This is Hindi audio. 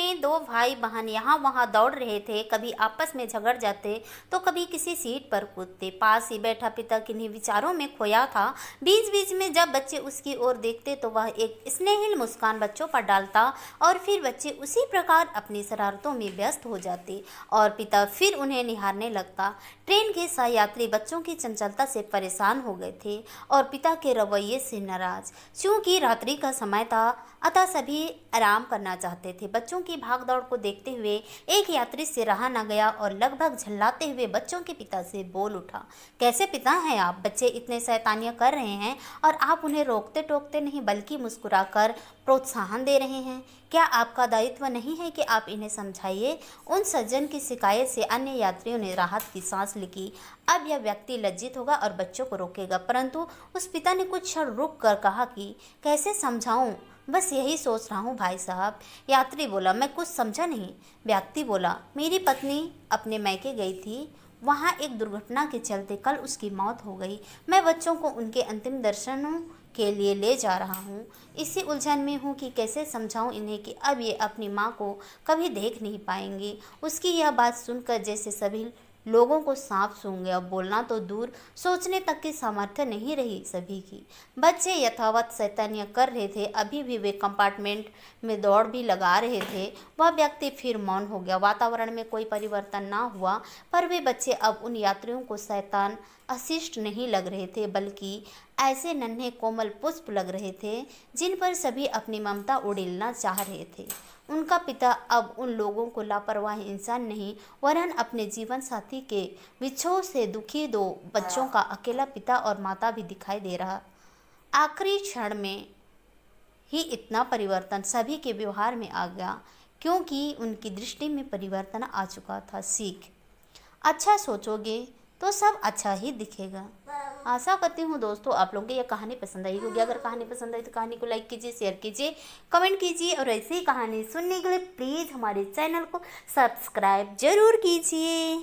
में दो भाई बहन यहाँ वहाँ दौड़ रहे थे। कभी आपस में झगड़ जाते तो कभी किसी सीट पर कूदते। पास ही बैठा पिता किन्हीं विचारों में खोया था। बीच बीच में जब बच्चे उसकी ओर देखते तो वह एक स्नेहिल मुस्कान बच्चों पर डालता और फिर बच्चे उसी प्रकार अपनी शरारतों में व्यस्त हो जाते और पिता फिर उन्हें निहारने लगता। ट्रेन के सहयात्री बच्चों की चंचलता से परेशान हो गए थे और पिता के रवैये से नाराज। क्योंकि रात्रि का समय था अतः सभी आराम करना चाहते थे। बच्चों की भागदौड़ को देखते हुए एक यात्री से रहा न गया और लगभग झल्लाते हुए बच्चों के पिता से बोल उठा, कैसे पिता हैं आप? बच्चे इतने शैतानियां कर रहे हैं और आप उन्हें रोकते टोकते नहीं बल्कि मुस्कुराकर प्रोत्साहन दे रहे हैं। क्या आपका दायित्व नहीं है कि आप इन्हें समझाइए? उन सज्जन की शिकायत से अन्य यात्रियों ने राहत की सांस ली। अब यह व्यक्ति लज्जित होगा और बच्चों को रोकेगा। परंतु उस पिता ने कुछ क्षण रुक कर कहा कि कैसे समझाऊं, बस यही सोच रहा हूँ भाई साहब। यात्री बोला, मैं कुछ समझा नहीं। व्यक्ति बोला, मेरी पत्नी अपने मैके गई थी, वहाँ एक दुर्घटना के चलते कल उसकी मौत हो गई। मैं बच्चों को उनके अंतिम दर्शनों के लिए ले जा रहा हूँ। इसी उलझन में हूँ कि कैसे समझाऊँ इन्हें कि अब ये अपनी माँ को कभी देख नहीं पाएंगे। उसकी यह बात सुनकर जैसे सभी लोगों को सांप सूंघ गया। बोलना तो दूर, सोचने तक की सामर्थ्य नहीं रही सभी की। बच्चे यथावत शैतानियां कर रहे थे। अभी भी वे कंपार्टमेंट में दौड़ भी लगा रहे थे। वह व्यक्ति फिर मौन हो गया। वातावरण में कोई परिवर्तन ना हुआ, पर वे बच्चे अब उन यात्रियों को शैतान अशिष्ट नहीं लग रहे थे, बल्कि ऐसे नन्हे कोमल पुष्प लग रहे थे जिन पर सभी अपनी ममता उड़ेलना चाह रहे थे। उनका पिता अब उन लोगों को लापरवाह इंसान नहीं वरन अपने जीवन साथी के विछोह से दुखी दो बच्चों का अकेला पिता और माता भी दिखाई दे रहा। आखिरी क्षण में ही इतना परिवर्तन सभी के व्यवहार में आ गया, क्योंकि उनकी दृष्टि में परिवर्तन आ चुका था। सीख, अच्छा सोचोगे तो सब अच्छा ही दिखेगा। आशा करती हूँ दोस्तों आप लोगों को यह कहानी पसंद आई होगी। अगर कहानी पसंद आई तो कहानी को लाइक कीजिए, शेयर कीजिए, कमेंट कीजिए और ऐसी ही कहानी सुनने के लिए प्लीज़ हमारे चैनल को सब्सक्राइब जरूर कीजिए।